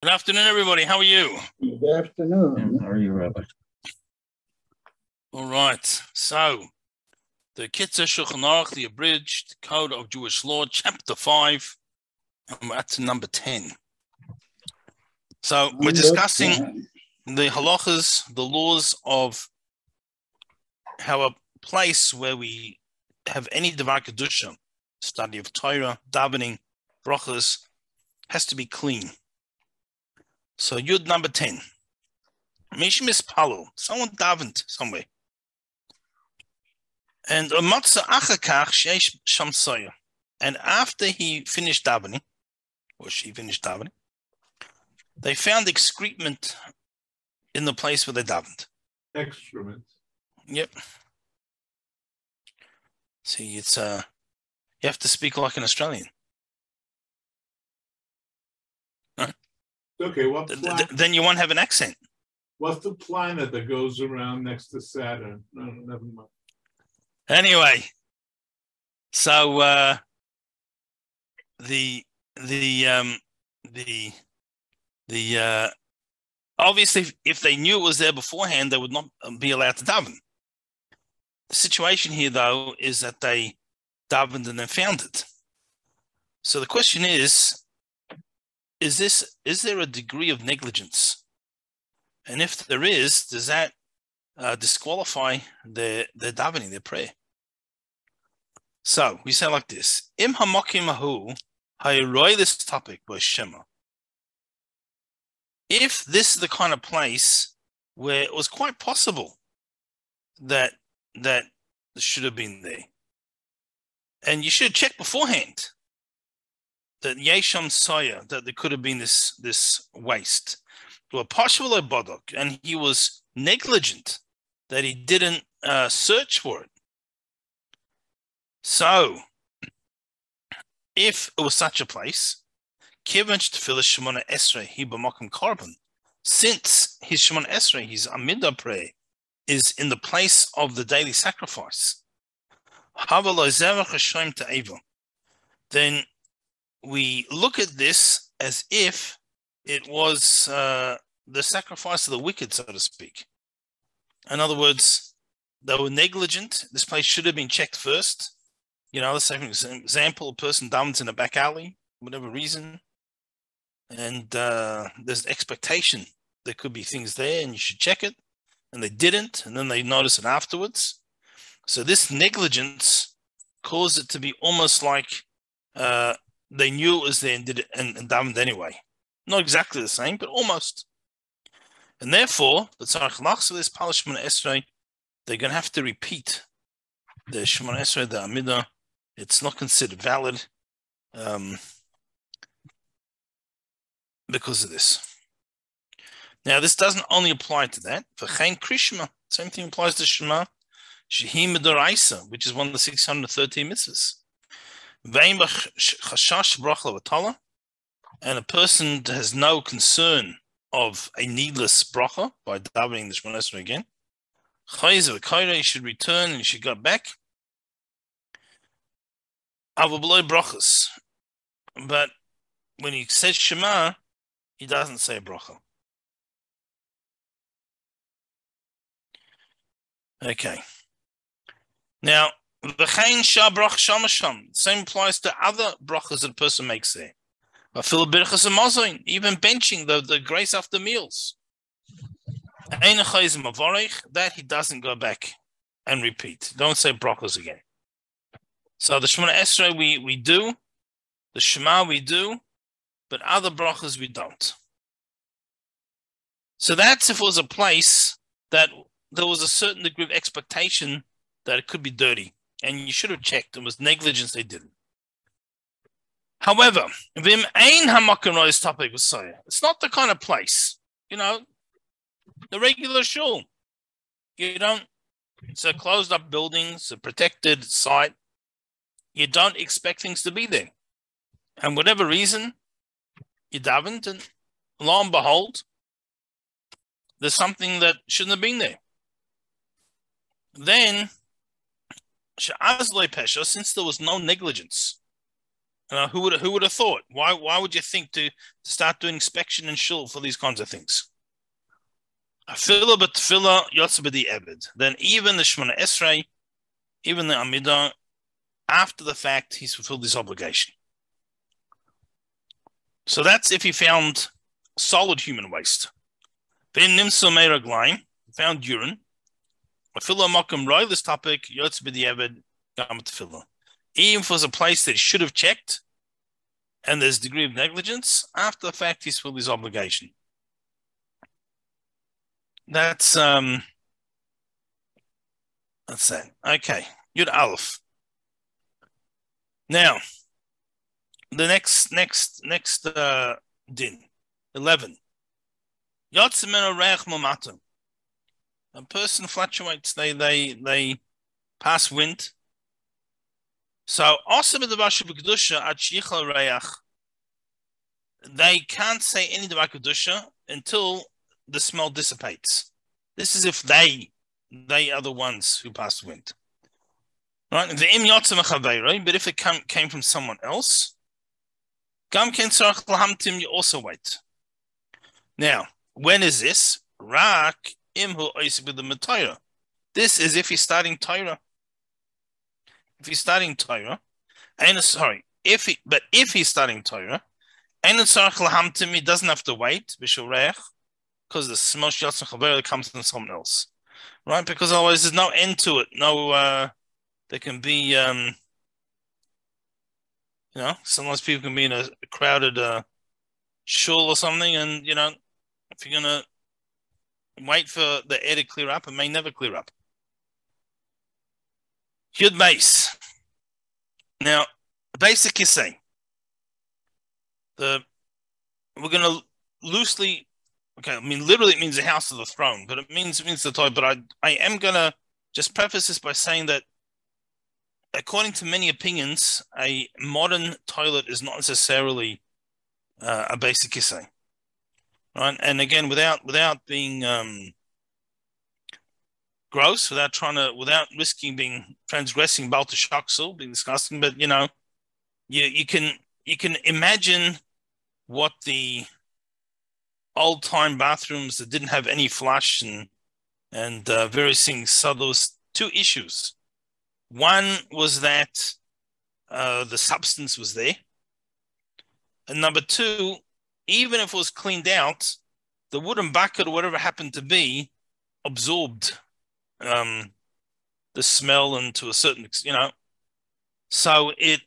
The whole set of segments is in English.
Good afternoon, everybody. How are you? Good afternoon. How are you, Rabbi? All right. So, the Kitzur Shulchan Aruch, the Abridged Code of Jewish Law, Chapter 5, and we're at number 10. So, we're discussing the halachas, the laws of how a place where we have any Devar Kedusha, study of Torah, davening, brachas, has to be clean. So, Yud number 10. Mish mispalo, someone davened somewhere. And and after he finished davening, or she finished davening, they found excrement in the place where they davened. Excrement. Yep. See, it's you have to speak like an Australian. Huh? Okay, then you won't have an accent. What's the planet that goes around next to Saturn? No, never mind. Anyway, so obviously, if they knew it was there beforehand, they would not be allowed to daven. The situation here, though, is that they davened and then found it. So the question is there a degree of negligence? And if there is, does that disqualify their davening, their prayer? So we say like this: Im hamokim ahu hayroi, this topic was Shema. If this is the kind of place where it was quite possible that should have been there, and you should check beforehand that yesham soya, that there could have been this waste, or partial bodok, and he was negligent that he didn't search for it. So, if it was such a place, since his Shemona Esrei, his Amidah prayer, is in the place of the daily sacrifice, then we look at this as if it was the sacrifice of the wicked, so to speak. In other words, they were negligent. This place should have been checked first. You know, let's say, for example, a person davens in a back alley, whatever reason, and there's an expectation there could be things there and you should check it, and they didn't, and then they notice it afterwards. So this negligence caused it to be almost like they knew it was there and did it and davened anyway. Not exactly the same, but almost. And therefore, the tzarich lachs of this Pal Shemona Esrei, they're going to have to repeat the Shemona Esrei, the Amidah. It's not considered valid because of this. Now, this doesn't only apply to that. V'chein krishma, same thing applies to Shema, shehi midoraisa, which is one of the 613 mitzvahs. V'ein chashash bracha v'tala, and a person has no concern of a needless bracha by davening the Shemona Esrei again. Chayz v'kaira, he should return and he should go back. Avobloy brachas, but when he says Shema, he doesn't say bracha. Okay. Now, v'chein shah brach shamasham, same applies to other brachas that a person makes there. Even benching the grace after meals. That he doesn't go back and repeat. Don't say brachas again. So the Shemona Esrei we do, the Shema we do, but other brachas we don't. So that's if it was a place that there was a certain degree of expectation that it could be dirty, and you should have checked. It was negligence they didn't. However, vim ein hamakom topic was say it's not the kind of place, the regular shul. You don't. It's a closed up building, it's a protected site. You don't expect things to be there, and whatever reason, you davened, and lo and behold, there's something that shouldn't have been there. Then, since there was no negligence, Who would have thought? Why would you think to start doing inspection and shul for these kinds of things? Then even the Shemona Esrei, even the Amidah, after the fact, he's fulfilled his obligation. So that's if he found solid human waste. Then Nimso Meiraglaim found urine. This topic, Yotz B'di'eved Gam Tefillah. Even if it was a place that he should have checked, and there's a degree of negligence, after the fact, he's fulfilled his obligation. That's that. Okay, Yud Aleph. Now, the next din, 11. Yotzimeno reich momato. A person fluctuates. They pass wind. So also with the Basha B'Kedusha at Shichla Reich, they can't say any Devar Kedusha until the smell dissipates. This is if they are the ones who pass wind. Right? The Im Yotzim Chaveiroi, but if it came from someone else, Gam Ken Tzarach Lahamtim, you also wait. Now, when is this? Rak Imhu Oisib with the Matayra. This is if he's starting Torah. If he's starting Torah, if he's starting Torah, he doesn't have to wait, because the smell comes from someone else. Right? Because otherwise there's no end to it. No, there can be, sometimes people can be in a crowded shul or something, and, if you're going to wait for the air to clear up, it may never clear up. Yud base. Now, basic is saying we're going to loosely. Okay, I mean literally it means the house of the throne, but it means the toy. But I am going to just preface this by saying that according to many opinions, a modern toilet is not necessarily a basic kissing, right? And again, without being gross, without risking transgressing Baal Teshaksul, being disgusting, but you can imagine what the old time bathrooms that didn't have any flush and various things. So there was two issues. One was that the substance was there, and number two, even if it was cleaned out, the wooden bucket or whatever happened to be absorbed the smell, and to a certain, so it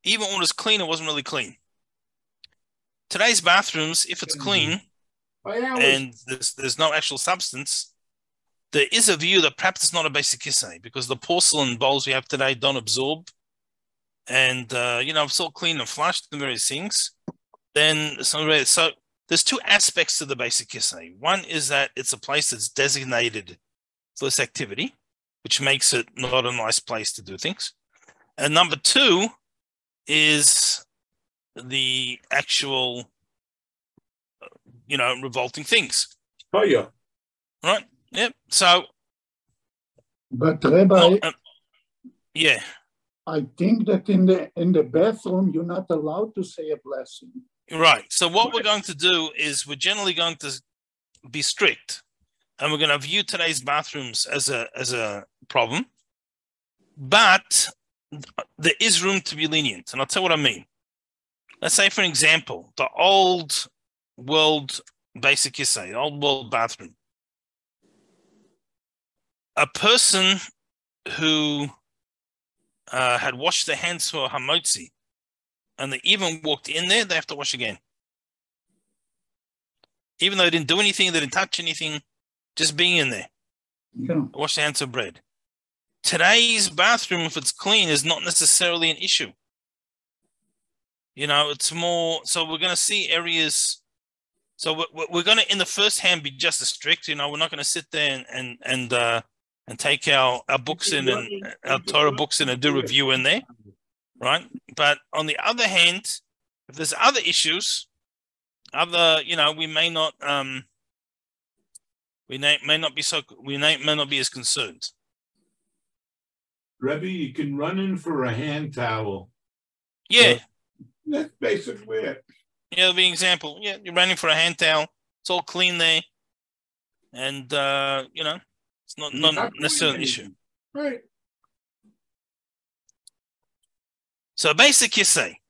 even when it was clean, it wasn't really clean. Today's bathrooms, if it's clean and there's no actual substance, there is a view that perhaps it's not a basic kissay because the porcelain bowls we have today don't absorb, and it's all clean and flushed and various things. Then so there's two aspects to the basic kissay. One is that it's a place that's designated for this activity, which makes it not a nice place to do things. And number two is the actual, revolting things. Oh, yeah. Right? Yep. So. But Rabbi, yeah. I think that in the bathroom, you're not allowed to say a blessing. Right. So what we're going to do is we're generally going to be strict, and we're going to view today's bathrooms as a problem, but there is room to be lenient, and I'll tell you what I mean. Let's say, for example, the old world basic kissay, old world bathroom. A person who had washed their hands for hamotzi, and they even walked in there, they have to wash again. Even though they didn't do anything, they didn't touch anything, just being in there. Yeah. Wash the hands of bread. Today's bathroom, if it's clean, is not necessarily an issue. It's more, so we're going to see areas. So we're going to, in the first hand, be just as strict. We're not going to sit there and take our books in and our Torah books in and do review in there, right? But on the other hand, if there's other issues, we may not be as concerned. Rebbe, you can run in for a hand towel. Yeah. That's basically it. Yeah, that'll be an example. Yeah, you're running for a hand towel. It's all clean there. And, it's not necessarily an issue. Right. So basic you say.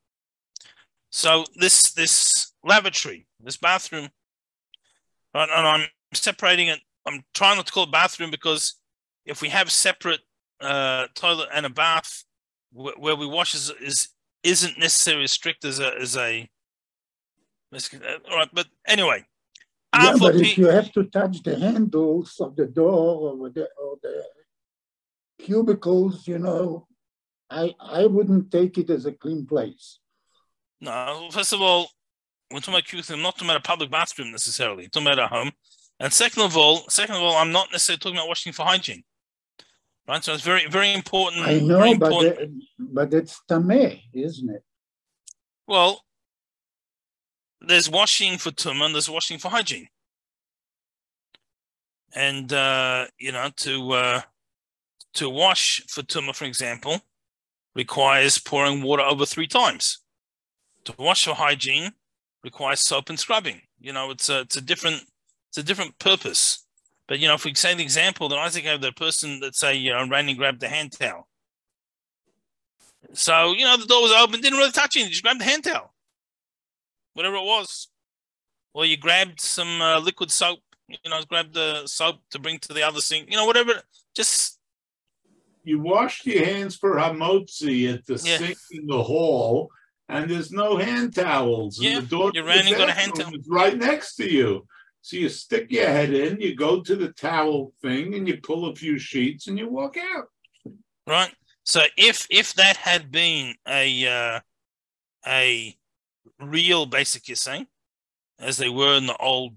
So this lavatory, this bathroom, right, and I'm separating it. I'm trying not to call it bathroom because if we have separate toilet and a bath where we wash isn't necessarily as strict as a. All right, but anyway. Yeah, but if you have to touch the handles of the door or the cubicles, I wouldn't take it as a clean place. No, first of all, we're talking about cubicles. I'm not talking about a public bathroom necessarily. I'm talking about a home. And second of all, I'm not necessarily talking about washing for hygiene. Right, so it's very, very important. I know, but it's tameh, isn't it? Well, there's washing for tumah and there's washing for hygiene. And to wash for tumah, for example, requires pouring water over 3 times. To wash for hygiene requires soap and scrubbing. It's a different purpose. But if we say the example that Isaac gave, the person that say ran and grabbed the hand towel. So the door was open, didn't really touch it, just grabbed the hand towel, whatever it was. Or you grabbed some liquid soap, grabbed the soap to bring to the other sink, whatever. Just you washed your hands for hamotzi at the sink in the hall, and there's no hand towels. Yeah, and the door you ran and got a hand towel. It's right next to you. So you stick your head in, you go to the towel thing, and you pull a few sheets, and you walk out. Right. So if that had been a real basic you're saying, as they were in the old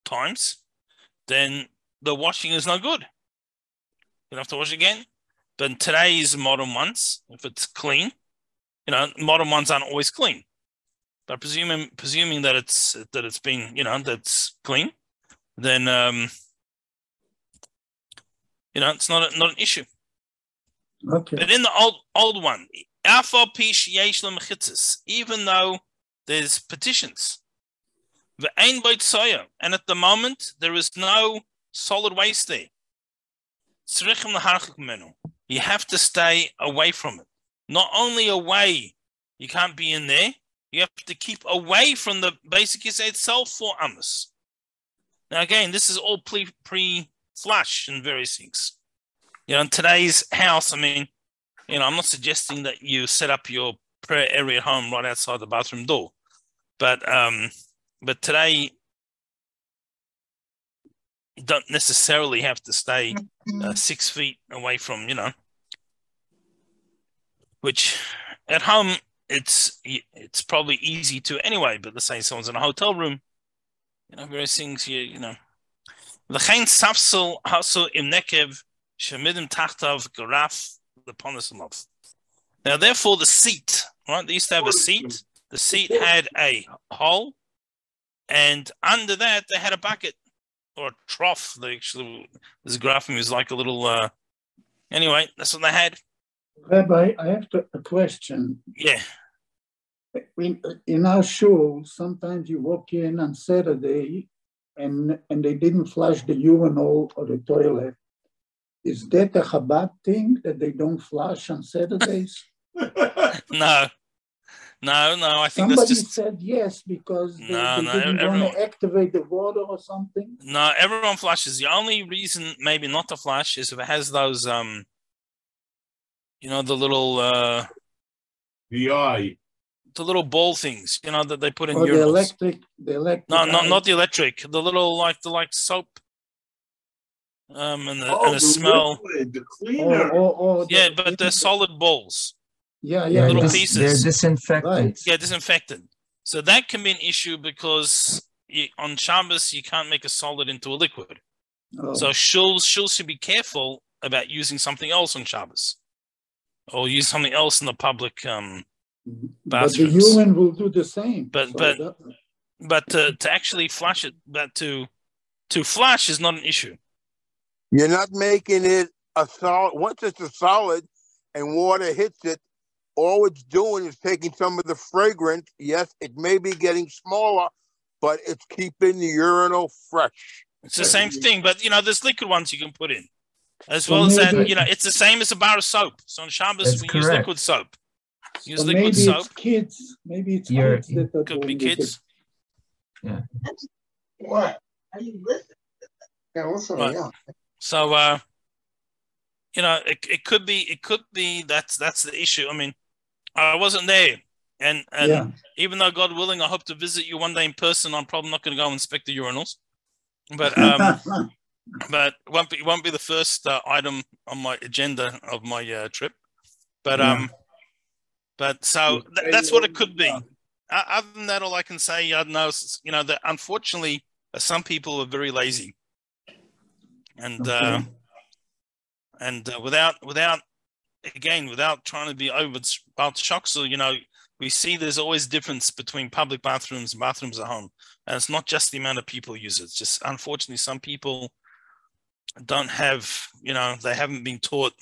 times, then the washing is no good. You don't have to wash again. But in today's modern ones, if it's clean, modern ones aren't always clean. But presuming that it's been, that's clean, then it's not an issue. Okay. But in the old one, even though there's petitions, and at the moment there is no solid waste there. You have to stay away from it. Not only away, you can't be in there. You have to keep away from the basic Yisai itself for Amos. Now, again, this is all pre-flush and various things. In today's house, I'm not suggesting that you set up your prayer area at home right outside the bathroom door. But today, you don't necessarily have to stay 6 feet away from, which at home, it's probably easy to anyway, but let's say someone's in a hotel room, various things L'chein safsel haso im nekev shemidim tachtav garaf leponasimov. Now, therefore, the seat, right? They used to have a seat. The seat had a hole, and under that they had a bucket or a trough. This graph is like a little. Anyway, that's what they had. Rabbi, I have a question. Yeah. In our shul, sometimes you walk in on Saturday and they didn't flush the urinal or the toilet. Is that a Chabad thing that they don't flush on Saturdays? No. I think somebody that's just said yes because they didn't want to activate the water or something. No, everyone flushes. The only reason maybe not to flush is if it has those the little the little ball things, that they put in urinals. The electric. No, not the electric. The little like soap. And the smell. Liquid, the cleaner. But they're solid balls. Yeah. Little pieces. They're disinfectant. Right. Yeah, disinfectant. So that can be an issue because on Shabbos you can't make a solid into a liquid. Oh. So shuls should be careful about using something else on Shabbos, or use something else in the public bathrooms. But the urine will do the same. But to actually flush it, but to flush is not an issue. You're not making it a solid. Once it's a solid, and water hits it, all it's doing is taking some of the fragrance. Yes, it may be getting smaller, but it's keeping the urinal fresh. It's the same thing, but there's liquid ones you can put in, as So well as that. maybe- It's the same as a bar of soap. So on Shabbos That's we correct. use liquid soap. Use So liquid maybe soap. it's kids. Maybe it's You're- kids that are Could be doing kids. Yeah. What? Are you listening? Yeah, listen. Right. Yeah. So it could be that's the issue. I mean, I wasn't there, and Yeah. even though God willing, I hope to visit you one day in person. I'm probably not going to go inspect the urinals, but but it won't be the first item on my agenda of my trip. But Yeah. but so that's what it could be. Other than that, all I can say, I know, that unfortunately some people are very lazy, and Okay. without trying to be over shock, so we see there's always difference between public bathrooms and bathrooms at home, and it's not just the amount of people use it. It's just unfortunately some people don't have, they haven't been taught.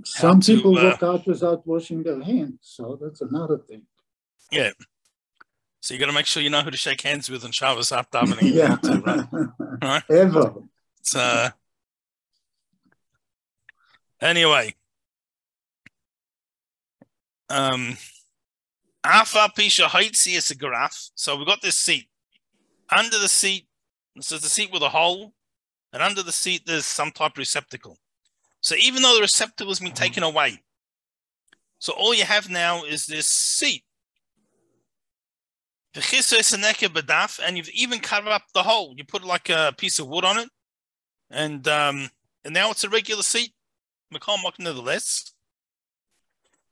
Some people to, walk out without washing their hands, so that's another thing. Yeah. So you got to make sure you know who to shake hands with on Shabbos after davening. Yeah. Right? Ever. So anyway, Afa Pisha Haitzi is a graph. So we've got this seat. Under the seat, so it's a seat with a hole, and under the seat there's some type of receptacle. So even though the receptacle has been taken away, so all you have now is this seat. And you've even covered up the hole. You put like a piece of wood on it, and now it's a regular seat. Nevertheless,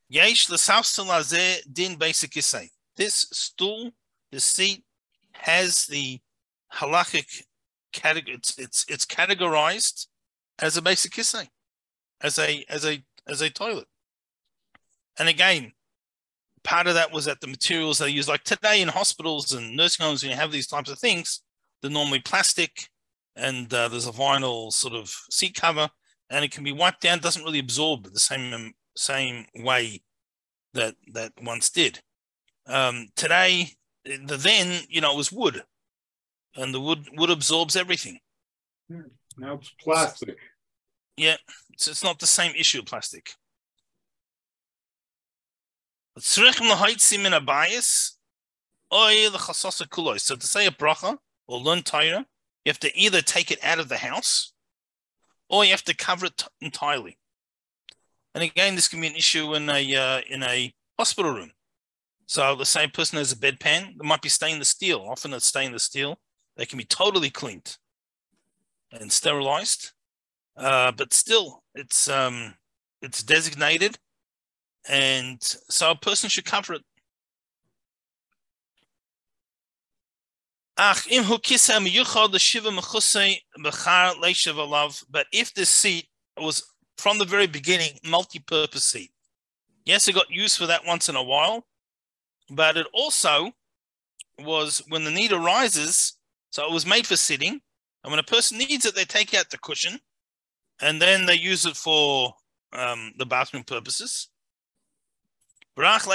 Yesh din basic say this stool, the seat has the halachic category. It's categorized as a basic kisei, as a toilet. And again, part of that was that the materials they use, like today in hospitals and nursing homes, when you have these types of things, they're normally plastic, and there's a vinyl sort of seat cover, and it can be wiped down. It doesn't really absorb the same way that once did. Today, it was wood, and the wood absorbs everything. Now it's plastic. Yeah, so it's not the same issue of plastic. So to say a bracha or learn Torah, you have to either take it out of the house or you have to cover it entirely. And again, this can be an issue in a hospital room. So the same person has a bedpan, there might be stainless steel. Often it's stainless steel. They can be totally cleaned and sterilized, but still, it's designated, and so a person should cover it. But if this seat was from the very beginning multi-purpose seat, yes, it got used for that once in a while, but it also was when the need arises. So it was made for sitting, and when a person needs it, they take out the cushion, and then they use it for the bathroom purposes. And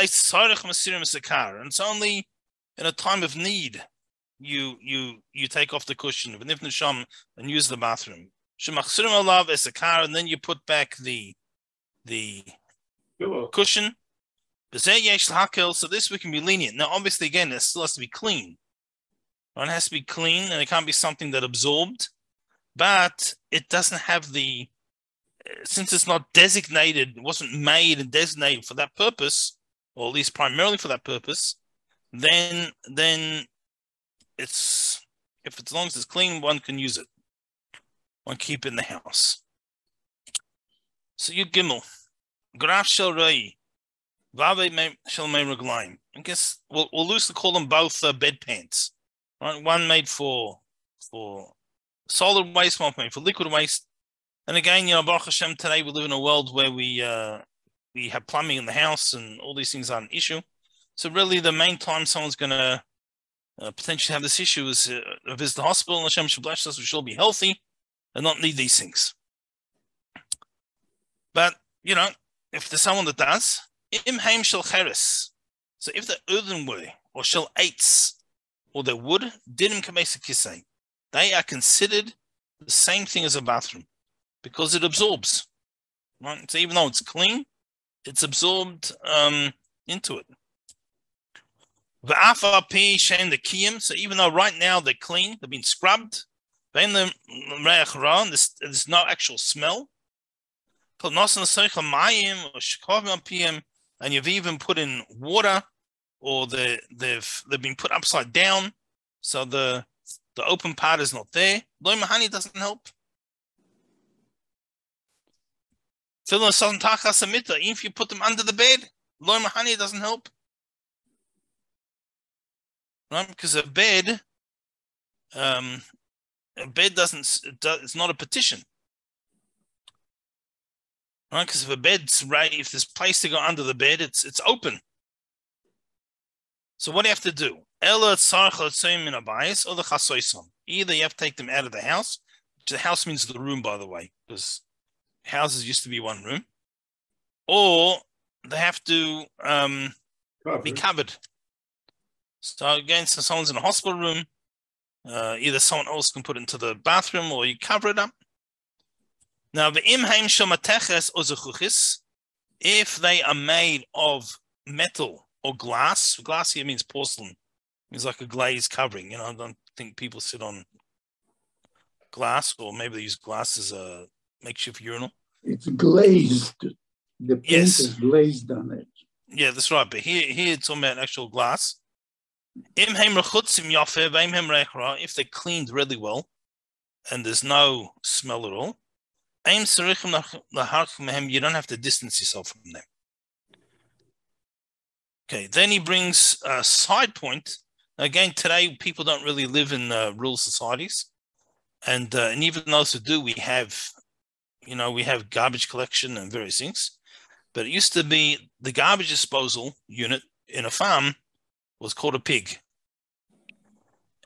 it's only in a time of need you take off the cushion and use the bathroom. And then you put back the cushion. So this we can be lenient. Now, obviously, again, it still has to be clean. It has to be clean, and it can't be something that absorbed. But it doesn't have since it's not designated, it wasn't made and designated for that purpose, or at least primarily for that purpose, then as long as it's clean, one can use it. One keep it in the house. So Yud Gimel, Graf Shel Rei, Vave Shel Mei Reglaim. I guess we'll loosely call them both bed pants. Right? One made for solid waste, one made for liquid waste. And again, Baruch Hashem, today we live in a world where we have plumbing in the house, and all these things aren't an issue. So really, the main time someone's going to potentially have this issue is visit the hospital, and Hashem should bless us. We should all be healthy and not need these things. But if there's someone that does, im heim shel cheres. So if the earthenware or shel eitz or the wood, dinim kamesa kisei, they are considered the same thing as a bathroom because it absorbs. Right? So even though it's clean, it's absorbed into it. So even though right now they're clean, they've been scrubbed, there's no actual smell. And you've even put in water, or they've been put upside down, so the open part is not there. Loy mahani doesn't help. If you put them under the bed, loy mahani doesn't help. Right? Because a bed doesn't, it's not a partition. Right? Because if a bed's right, if there's place to go under the bed, it's open. So what do you have to do? Either you have to take them out of the house. The house means the room, by the way, because houses used to be one room, or they have to be covered. So again, so someone's in a hospital room, either someone else can put it into the bathroom, or you cover it up. Now, if they are made of metal or glass here means porcelain. It's like a glazed covering. I don't think people sit on glass, or maybe they use glass as a makeshift urinal. It's glazed. The paint is glazed on it. Yeah, that's right. But here it's talking about actual glass. If they're cleaned really well and there's no smell at all, you don't have to distance yourself from them. Okay, then he brings a side point. Again, today people don't really live in rural societies, and even those who do, we have garbage collection and various things. But it used to be the garbage disposal unit in a farm was called a pig,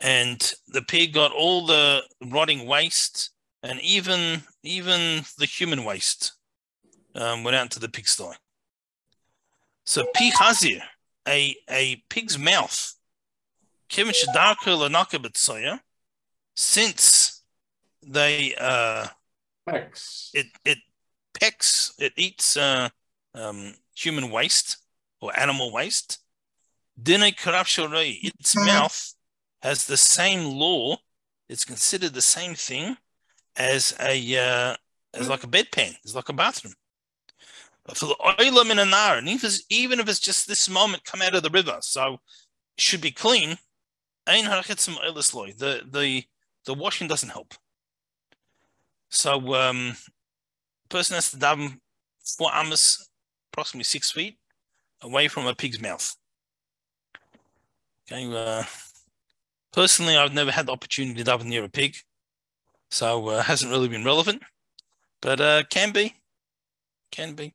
and the pig got all the rotting waste, and even the human waste went out to the pigsty. So pi chazir, a pig's mouth, since they it pecks, it eats human waste or animal waste. Its mouth has the same law. It's considered the same thing as like a bedpan. It's like a bathroom. For the oilam in a nar, and even if it's just this moment come out of the river, so it should be clean. The washing doesn't help. So person has to daven 4 amos, approximately 6 feet away from a pig's mouth. Okay. Personally, I've never had the opportunity to daven near a pig, so hasn't really been relevant, but can be. Daven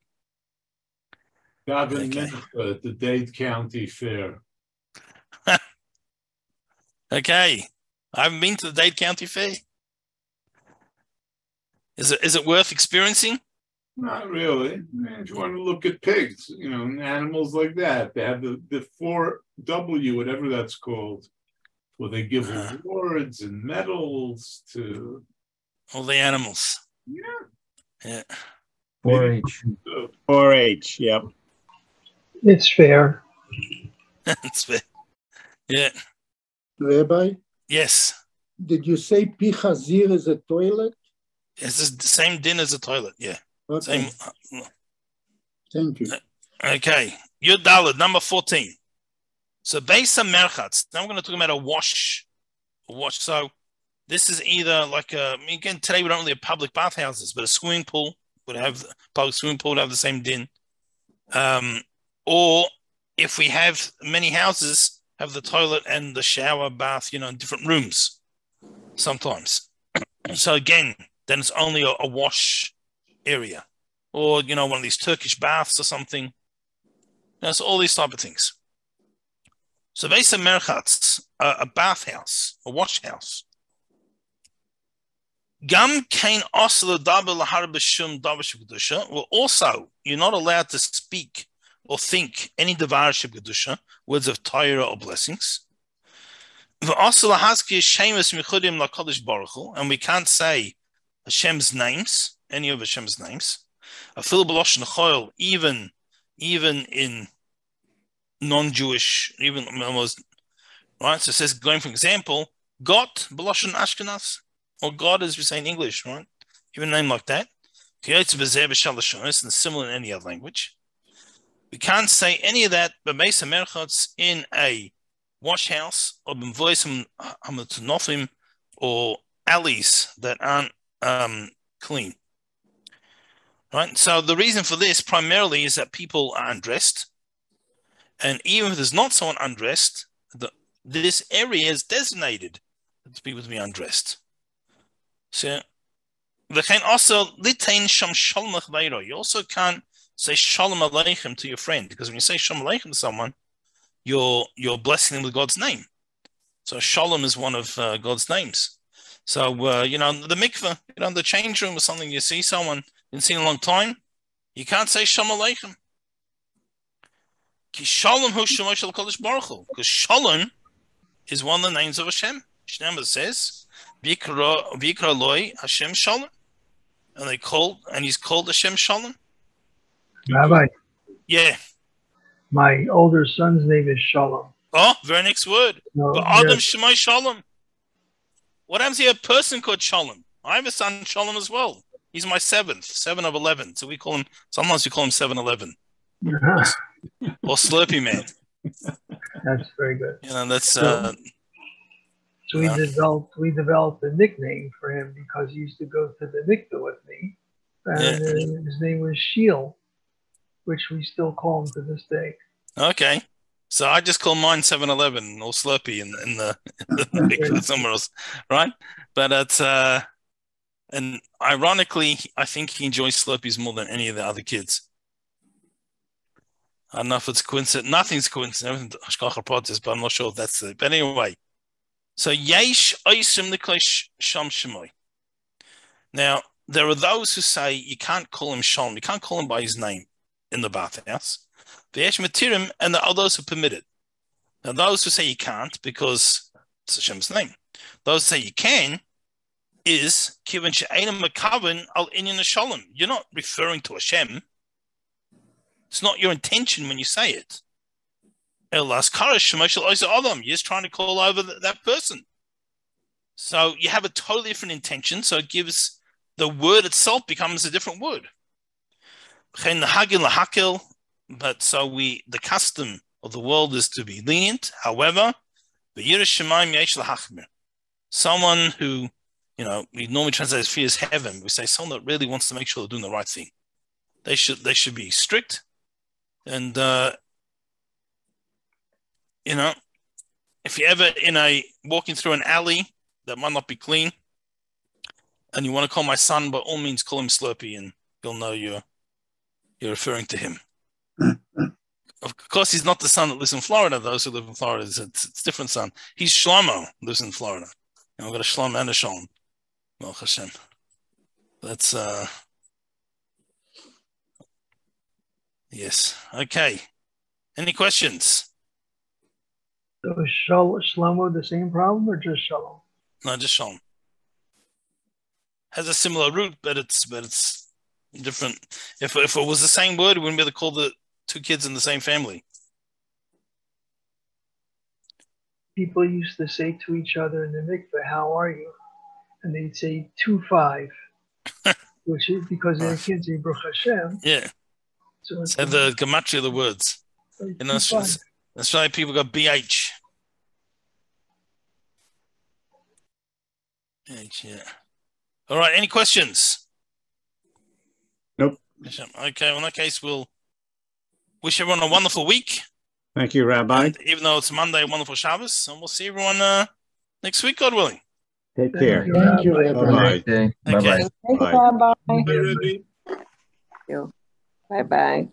Mincha at the Dade County Fair. Okay, I haven't been to the Dade County Fair. Is it worth experiencing? Not really. If you want to look at pigs, and animals like that, they have the 4W, whatever that's called, where they give awards and medals to all the animals. Yeah. 4-H. 4-H. Yep. It's fair. It's fair. Yeah. Rabbi? Yes. Did you say pi chazir is a toilet? It's the same din as a toilet, yeah. Okay. Same. Thank you. Okay. Yud Daled, number 14. So based on merchatz, now we're going to talk about a wash. So this is either like again, today we don't really have public bathhouses, but a swimming pool would have the same din. Or if we have many houses, have the toilet and the shower, bath, in different rooms sometimes. So again, then it's only a wash area, or one of these Turkish baths or something. So all these type of things. So based on merchatz, a bathhouse, a wash house, Gam kain asla daber lahar b'shum davar sheb'kedusha. Well, also, you're not allowed to speak or think any davar sheb'kedusha, words of Torah or blessings. V'asla haski shemus michudim lakadosh baruch hu, and we can't say Hashem's names, any of Hashem's names. Afil b'loshen choil, even in non-Jewish, even almost right. So it says, going for example, God b'loshen Ashkenaz. Or God, as we say in English, right? Even a name like that. And similar in any other language. We can't say any of that in a wash house or or alleys that aren't clean. Right? So the reason for this primarily is that people are undressed. And even if there's not someone undressed, this area is designated for people to be undressed. So, you also can't say shalom aleichem to your friend, because when you say shalom aleichem to someone, you're blessing them with God's name. So shalom is one of God's names. So the mikveh, the change room or something, you see someone you haven't seen in a long time, you can't say shalom aleichem. Shalom hu shemay shel Kodesh Baruch Hu, because shalom is one of the names of Hashem. Shneimah says, V'ikra loi Hashem Shalom, and he's called Hashem Shalom. Rabbi, Yeah. my older son's name is Shalom. Oh, very next word. No, But Adam yes. Shemai Shalom. What happens here? A person called Shalom. I have a son Shalom as well. He's my 7 of 11. So sometimes we call him 7-11. Or Slurpee Man. That's very good. That's So we developed a nickname for him because he used to go to the mikveh with me, and his name was Shiel, which we still call him to this day. Okay. So I just call mine 7-11 or Slurpee in the mikveh somewhere else, right? But it's and ironically, I think he enjoys Slurpees more than any of the other kids. I don't know if it's coincidence. Nothing's coincidence. But I'm not sure if that's it. But anyway. So yesh oisim niklesh sham shemoy. Now there are those who say you can't call him Shalom, you can't call him by his name in the bathhouse. V'yesh matirim, and there are those who permit it. Now those who say you can't because it's Hashem's name. Those who say you can is kivan she'einem makaven al inyan shalom. You're not referring to Hashem. It's not your intention when you say it. You're just trying to call over that person. So you have a totally different intention. So it gives the word itself becomes a different word. But so the custom of the world is to be lenient. However, someone who, we normally translate as fears heaven. We say someone that really wants to make sure they're doing the right thing. They should be strict. And if you're ever walking through an alley that might not be clean, and you want to call my son, by all means, call him Slurpee, and you'll know you're referring to him. Of course, he's not the son that lives in Florida. Those who live in Florida, it's a different son. He's Shlomo, lives in Florida. And we've got a Shlomo and a Shalom. Baruch Hashem. That's yes. Okay. Any questions? So is Shlomo the same problem or just Shalom? No, just Shalom. Has a similar root, but it's different. If it was the same word, we wouldn't be able to call the two kids in the same family. People used to say to each other in the mikveh, "How are you?" And they'd say 2-5, which is because their kids say Baruch Hashem. Yeah. So it's the gematria of the words. That's why people got BH. Yeah. All right. Any questions? Nope. Okay. Well, in that case, we'll wish everyone a wonderful week. Thank you, Rabbi. And even though it's Monday, wonderful Shabbos, and we'll see everyone next week, God willing. Take care. Thank you, Rabbi. Bye-bye. Okay. Bye-bye. Bye, Rabbi. Bye-bye.